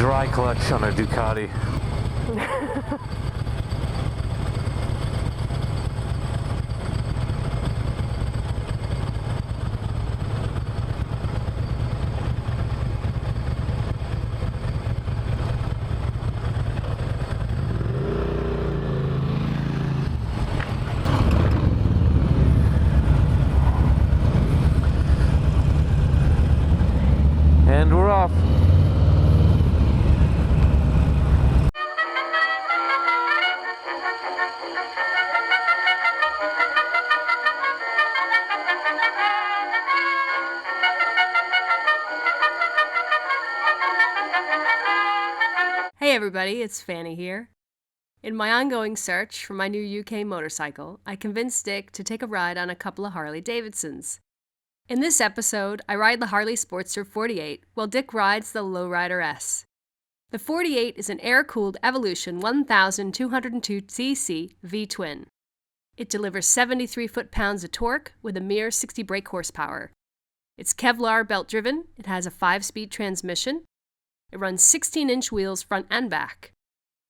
dry clutch on a Ducati. And we're off. Hey everybody, it's Fanny here. In my ongoing search for my new UK motorcycle, I convinced Dick to take a ride on a couple of Harley Davidsons. In this episode, I ride the Harley Sportster 48 while Dick rides the Lowrider S. The 48 is an air-cooled Evolution 1202cc V-twin. It delivers 73 foot-pounds of torque with a mere 60 brake horsepower. It's Kevlar belt-driven, it has a 5-speed transmission, it runs 16-inch wheels front and back.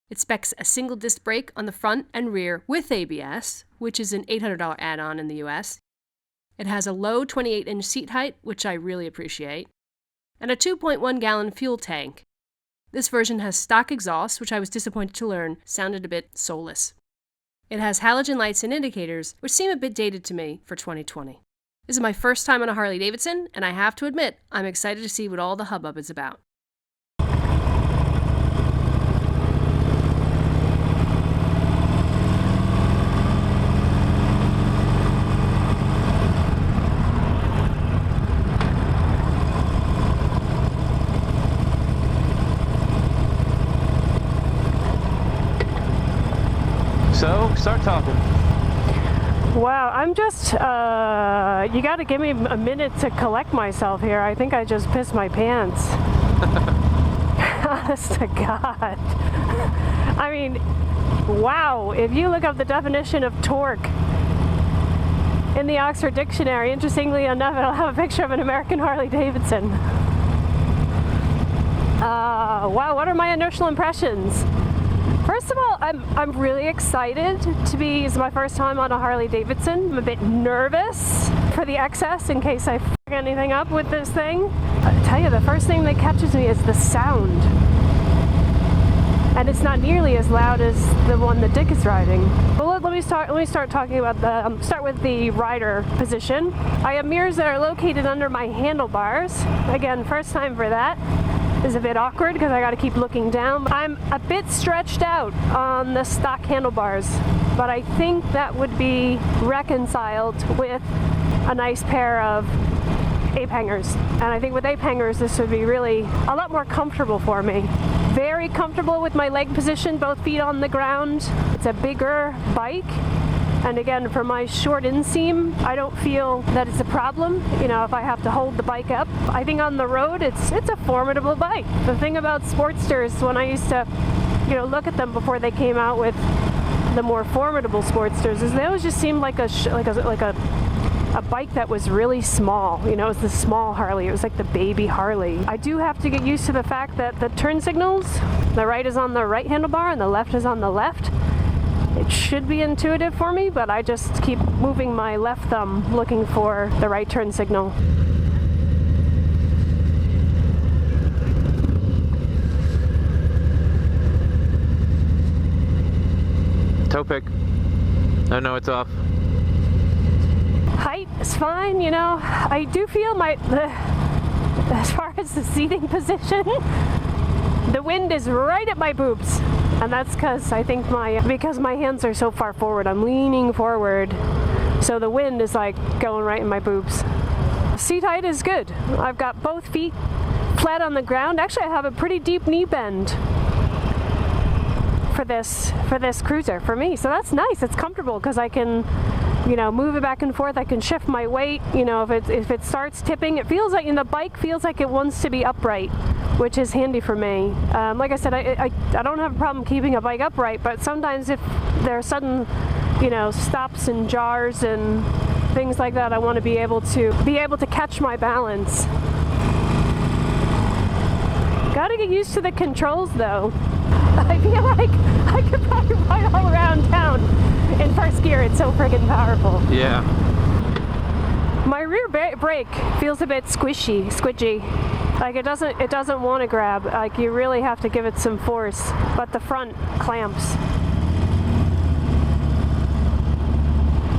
It specs a single disc brake on the front and rear with ABS, which is an $800 add-on in the US. It has a low 28-inch seat height, which I really appreciate, and a 2.1-gallon fuel tank. This version has stock exhaust, which I was disappointed to learn sounded a bit soulless. It has halogen lights and indicators, which seem a bit dated to me for 2020. This is my first time on a Harley Davidson, and I have to admit, I'm excited to see what all the hubbub is about. So, start talking. Wow, I'm just, you gotta give me a minute to collect myself here. I think I just pissed my pants. Honest to God. I mean, wow, if you look up the definition of torque in the Oxford Dictionary, interestingly enough, it'll have a picture of an American Harley Davidson. Wow, what are my initial impressions? First of all, I'm really excited to be, it's my first time on a Harley Davidson. I'm a bit nervous for the excess in case I f*** anything up with this thing. I tell you, the first thing that catches me is the sound. And it's not nearly as loud as the one that Dick is riding. Well, let me start talking about start with the rider position. I have mirrors that are located under my handlebars. Again, first time for that. Is a bit awkward because I got to keep looking down. I'm a bit stretched out on the stock handlebars, but I think that would be reconciled with a nice pair of ape hangers. And I think with ape hangers, this would be really a lot more comfortable for me. Very comfortable with my leg position, both feet on the ground. It's a bigger bike. And again, for my short inseam, I don't feel that it's a problem, you know, if I have to hold the bike up. I think on the road, it's a formidable bike. The thing about Sportsters, when I used to, you know, look at them before they came out with the more formidable Sportsters, is they always just seemed like a bike that was really small. You know, it was the small Harley. It was like the baby Harley. I do have to get used to the fact that the turn signals, the right is on the right handlebar and the left is on the left. It should be intuitive for me, but I just keep moving my left thumb looking for the right turn signal. Toe pick. Oh no, it's off. Height is fine, you know. I do feel as far as the seating position, the wind is right at my boobs. And that's because I think because my hands are so far forward, I'm leaning forward. So the wind is like going right in my boobs. Seat height is good. I've got both feet flat on the ground. Actually, I have a pretty deep knee bend for this cruiser for me. So that's nice. It's comfortable because I can, you know, move it back and forth. I can shift my weight. You know, if it starts tipping, it feels like, the bike feels like it wants to be upright, which is handy for me. Like I said, I don't have a problem keeping a bike upright, but sometimes if there are sudden, you know, stops and jars and things like that, I want to be able to catch my balance. Gotta get used to the controls though. I feel like I could probably ride all around town in first gear. It's so friggin' powerful. Yeah. My rear brake feels a bit squishy. Like it doesn't want to grab. Like you really have to give it some force. But the front clamps.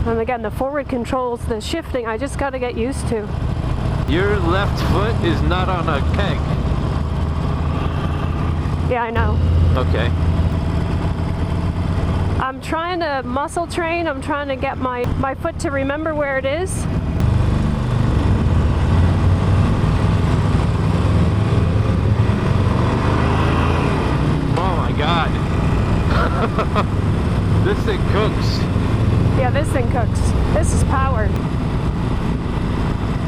And again, the forward controls, the shifting, I just got to get used to. Your left foot is not on a keg. Yeah, I know. Okay. I'm trying to muscle train. I'm trying to get my foot to remember where it is. Oh my God. This thing cooks. Yeah, this thing cooks. This is powered.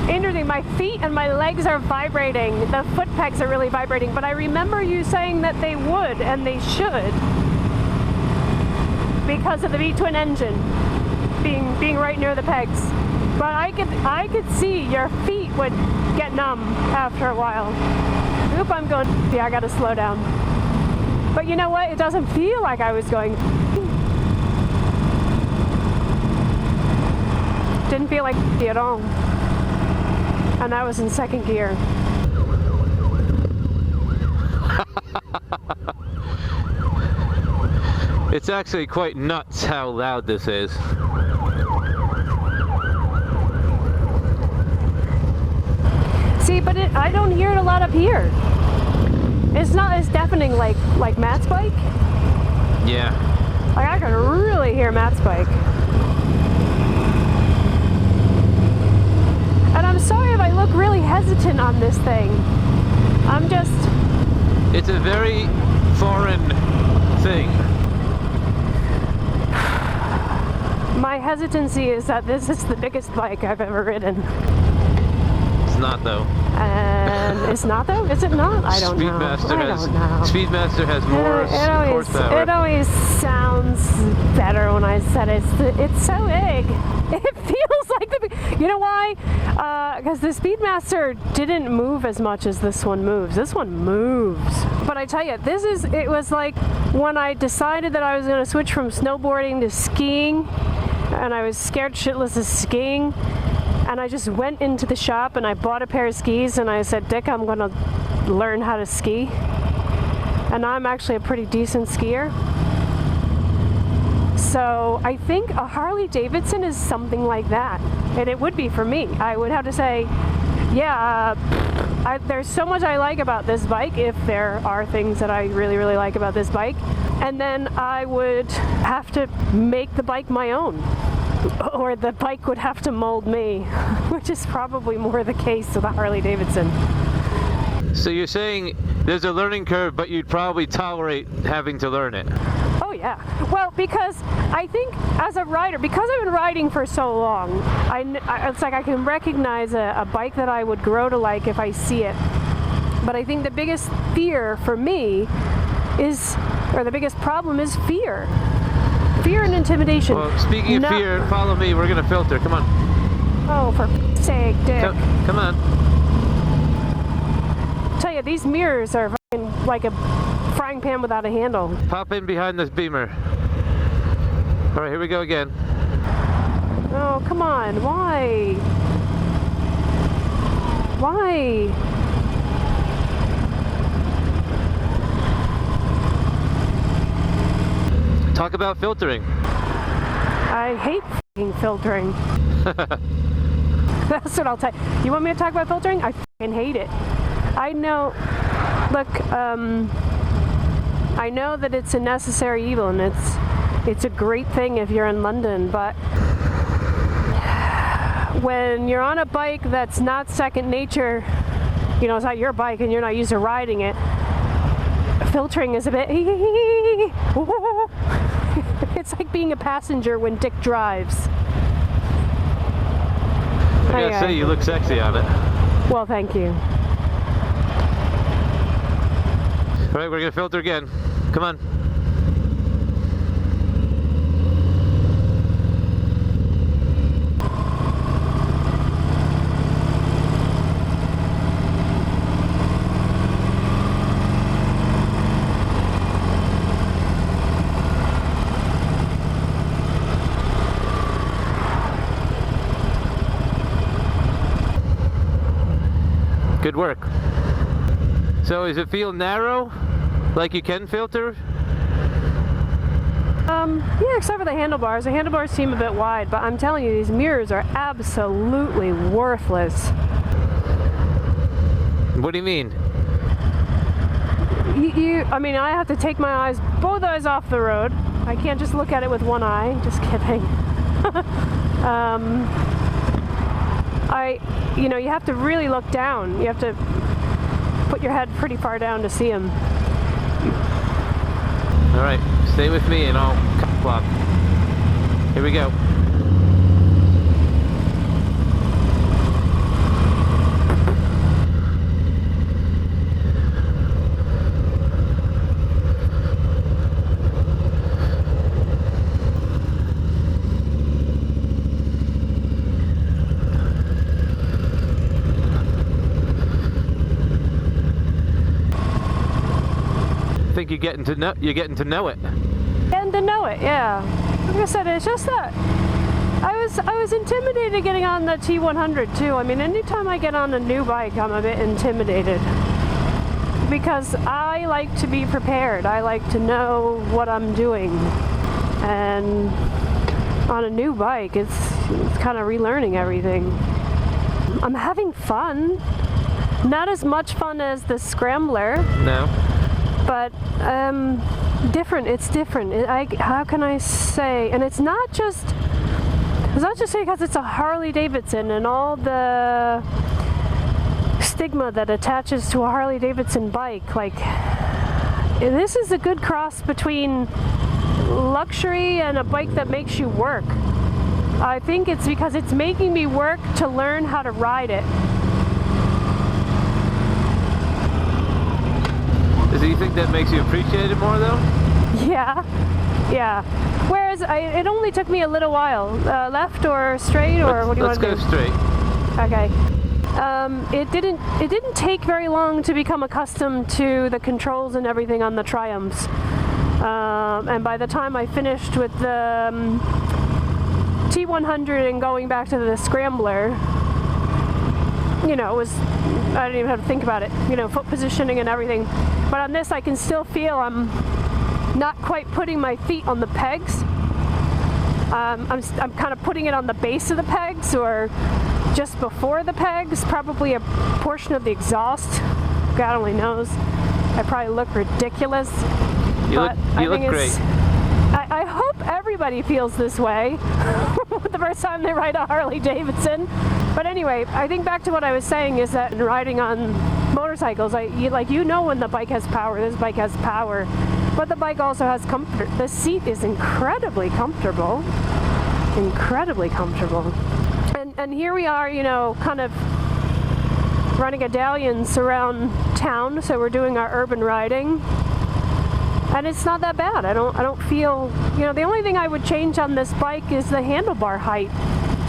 Interesting, my feet and my legs are vibrating. The foot pegs are really vibrating, but I remember you saying that they would, and they should, because of the V-twin engine being right near the pegs. But I could see your feet would get numb after a while. Oop, I'm going, yeah, I gotta slow down. But you know what? It doesn't feel like I was going. Didn't feel like at all. And that was in second gear. It's actually quite nuts how loud this is. See, but I don't hear it a lot up here. It's not as deafening like Matt's bike. Yeah. Like I can really hear Matt's bike. And I'm sorry if I look really hesitant on this thing. I'm just... It's a very foreign thing. My hesitancy is that this is the biggest bike I've ever ridden. It's not though. And it's not though? Is it not? I don't know. Speedmaster has more horsepower. It always sounds better when I said it. It's so big. It feels like you know why? Because the Speedmaster didn't move as much as this one moves. This one moves. But I tell you, it was like when I decided that I was going to switch from snowboarding to skiing, and I was scared shitless of skiing, and I just went into the shop and I bought a pair of skis and I said, Dick, I'm going to learn how to ski. And I'm actually a pretty decent skier. So I think a Harley Davidson is something like that. And it would be for me. I would have to say, yeah, there's so much I like about this bike, if there are things that I really, really like about this bike. And then I would have to make the bike my own. Or the bike would have to mold me, which is probably more the case with a Harley Davidson. So you're saying there's a learning curve, but you'd probably tolerate having to learn it? Oh yeah. Well, because I think as a rider, because I've been riding for so long, it's like I can recognize a bike that I would grow to like if I see it. But I think the biggest fear for me is, or the biggest problem is fear. Fear and intimidation. Well, speaking of fear, follow me. We're going to filter. Come on. Oh, for f***'s sake, Dick. Come on. I tell you, these mirrors are fucking like a frying pan without a handle. Pop in behind this beamer. All right, here we go again. Oh, come on. Why? Why? Talk about filtering. I hate f***ing filtering. That's what I'll tell you. You want me to talk about filtering? I f***ing hate it. I know, look, I know that it's a necessary evil and it's a great thing if you're in London, but when you're on a bike that's not second nature, you know, it's not your bike and you're not used to riding it, filtering is a bit it's like being a passenger when Dick drives. I gotta say, you look sexy on it. Well, thank you. All right, we're gonna filter again. Come on. Good work. So does it feel narrow? Like you can filter? Yeah, except for the handlebars. The handlebars seem a bit wide, but I'm telling you, these mirrors are absolutely worthless. What do you mean? I mean, I have to take my both eyes off the road. I can't just look at it with one eye. Just kidding. You have to really look down. You have to put your head pretty far down to see them. All right, stay with me and I'll clock. Here we go. I think you're getting to know it. Getting to know it, yeah. Like I said, it's just that I was intimidated getting on the T100 too. I mean, anytime I get on a new bike, I'm a bit intimidated because I like to be prepared. I like to know what I'm doing, and on a new bike, it's kind of relearning everything. I'm having fun. Not as much fun as the Scrambler. No. But different. It's different. How can I say? And it's not just because it's a Harley Davidson and all the stigma that attaches to a Harley Davidson bike. Like, this is a good cross between luxury and a bike that makes you work. I think it's because it's making me work to learn how to ride it. Do you think that makes you appreciate it more, though? Yeah. Whereas it only took me a little while. Left or straight, or what do you want to do? Let's go straight. Okay. It didn't take very long to become accustomed to the controls and everything on the Triumphs. And by the time I finished with the T100 and going back to the Scrambler, I didn't even have to think about it, foot positioning and everything. But on this, I can still feel I'm not quite putting my feet on the pegs. I'm kind of putting it on the base of the pegs or just before the pegs, probably a portion of the exhaust. God only knows. I probably look ridiculous. You look great. I hope everybody feels this way the first time they ride a Harley Davidson. But anyway, I think back to what I was saying is that in riding on motorcycles, when the bike has power, this bike has power, but the bike also has comfort. The seat is incredibly comfortable. And here we are, kind of running a dalliance around town, so we're doing our urban riding. And it's not that bad. I don't feel, the only thing I would change on this bike is the handlebar height.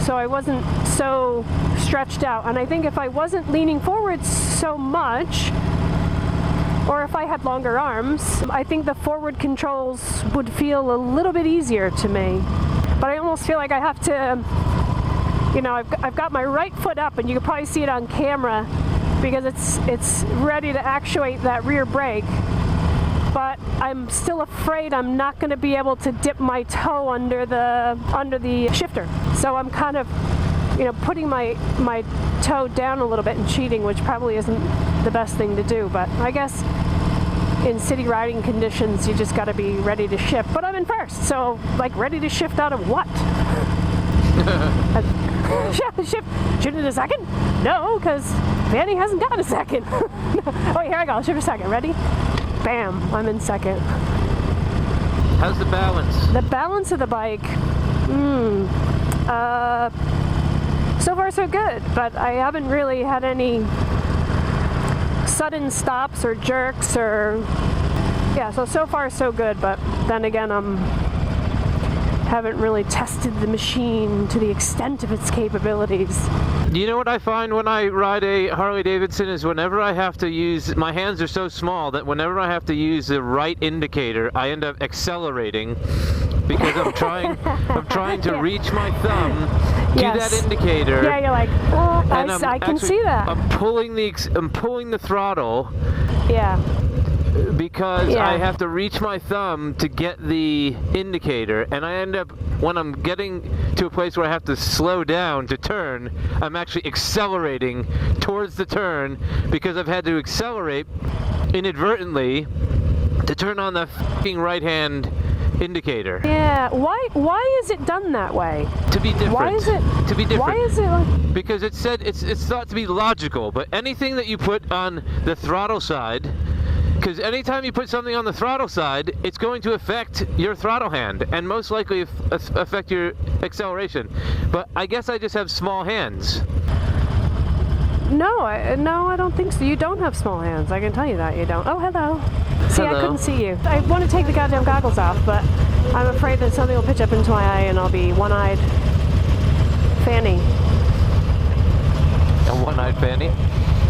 So I wasn't so stretched out. And I think if I wasn't leaning forward so much, or if I had longer arms, I think the forward controls would feel a little bit easier to me. But I almost feel like I have to, I've got my right foot up, and you can probably see it on camera because it's ready to actuate that rear brake. But I'm still afraid I'm not going to be able to dip my toe under the shifter. So I'm kind of, putting my toe down a little bit and cheating, which probably isn't the best thing to do. But I guess in city riding conditions, you just got to be ready to shift. But I'm in first, so ready to shift out of what? Shift in a second? No, because Fannie hasn't got a second. Oh, here I go. I'll shift a second. Ready? Bam, I'm in second. How's the balance? The balance of the bike, so far so good, but I haven't really had any sudden stops or jerks so far so good, but then again, haven't really tested the machine to the extent of its capabilities. You know what I find when I ride a Harley Davidson is whenever I have to use, my hands are so small that whenever I have to use the right indicator, I end up accelerating because I'm trying trying to reach my thumb to Yes. that indicator. Yeah, you're like, oh, And I can see that. I'm pulling the throttle Yeah. because Yeah. I have to reach my thumb to get the indicator, and I end up, when I'm getting to a place where I have to slow down to turn, I'm actually accelerating towards the turn because I've had to accelerate inadvertently to turn on the fucking right hand indicator. Yeah. Why is it done that way? To be different. Why is it? To be different. Why is it like? Because it's thought to be logical, but anything that you put on the throttle side, because anytime you put something on the throttle side, it's going to affect your throttle hand and most likely affect your acceleration. But I guess I just have small hands. No, I don't think so. You don't have small hands. I can tell you that you don't. Oh, hello. See, Hello. I couldn't see you. I want to take the goddamn goggles off, but I'm afraid that something will pitch up into my eye and I'll be one-eyed Fanny. A one-eyed Fanny?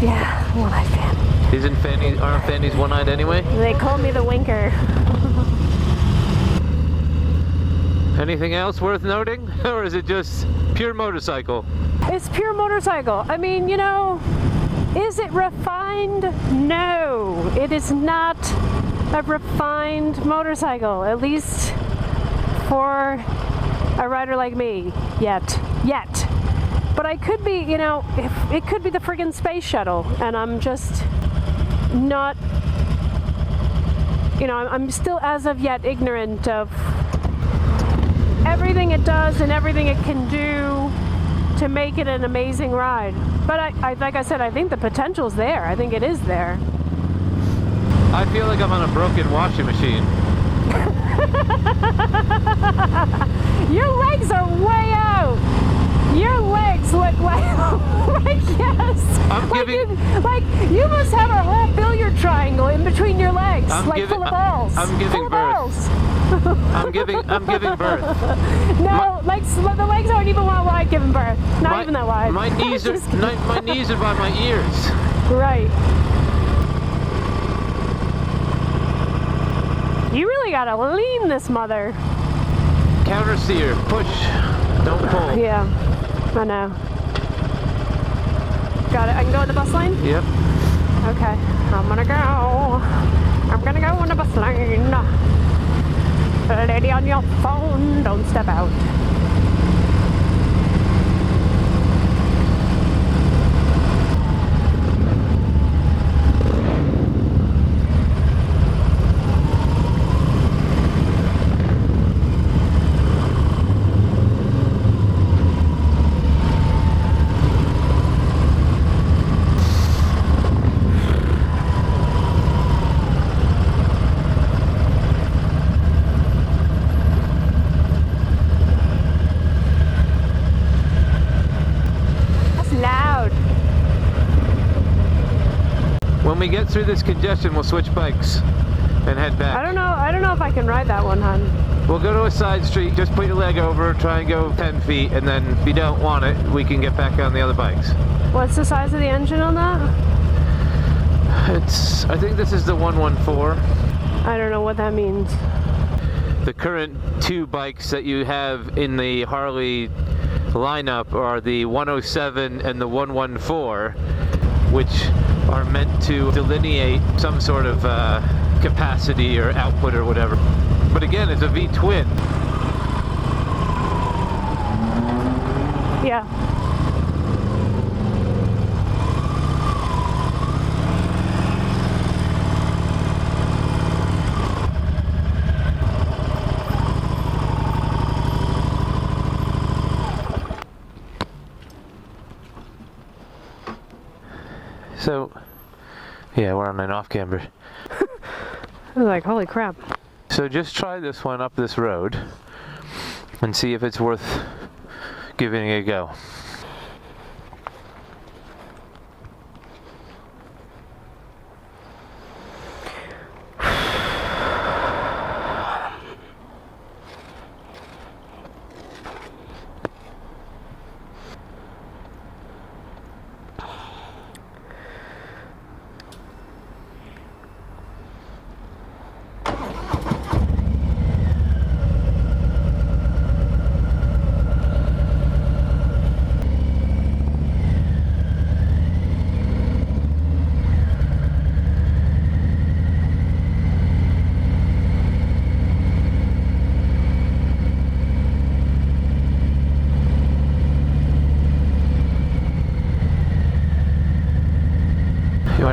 Yeah, one-eyed Fanny. Aren't Fannies one-eyed anyway? They call me the winker. Anything else worth noting? Or is it just pure motorcycle? It's pure motorcycle. I mean, is it refined? No, it is not a refined motorcycle, at least for a rider like me, yet. But I could be, if it could be the friggin' space shuttle, and I'm just not, I'm still as of yet ignorant of everything it does and everything it can do to make it an amazing ride. But I like I said, I think the potential's there. I think it is there. I feel like I'm on a broken washing machine. Your legs are way out. Your legs look like yes. You must have a whole billiard triangle in between your legs, full of balls. I'm giving birth. I'm giving birth. No, the legs aren't even that wide giving birth. Not even that wide. My knees are by my ears. Right. You really gotta lean this mother. Counter steer, push, don't pull. Yeah, I know. Got it. I can go in the bus lane? Yep. Okay. I'm gonna go in the bus lane. Lady on your phone, don't step out. When we get through this congestion, we'll switch bikes and head back. I don't know if I can ride that one, hon. We'll go to a side street, just put your leg over, try and go 10 feet, and then if you don't want it, we can get back on the other bikes. What's the size of the engine on that? I think this is the 114. I don't know what that means. The current two bikes that you have in the Harley lineup are the 107 and the 114, which are meant to delineate some sort of capacity or output or whatever. But again, it's a V-twin. Yeah. So, yeah, we're on an off-camber. I was like, holy crap. So just try this one up this road and see if it's worth giving it a go.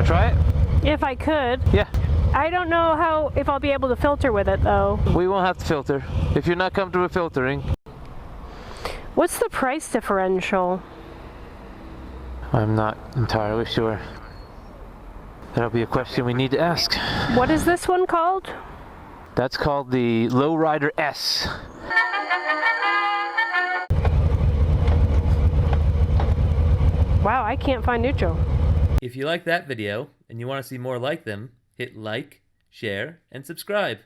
Want to try it? If I could. Yeah. I don't know if I'll be able to filter with it though. We won't have to filter. If you're not comfortable with filtering. What's the price differential? I'm not entirely sure. That'll be a question we need to ask. What is this one called? That's called the Lowrider S. Wow, I can't find neutral. If you like that video and you want to see more like them, hit like, share, and subscribe.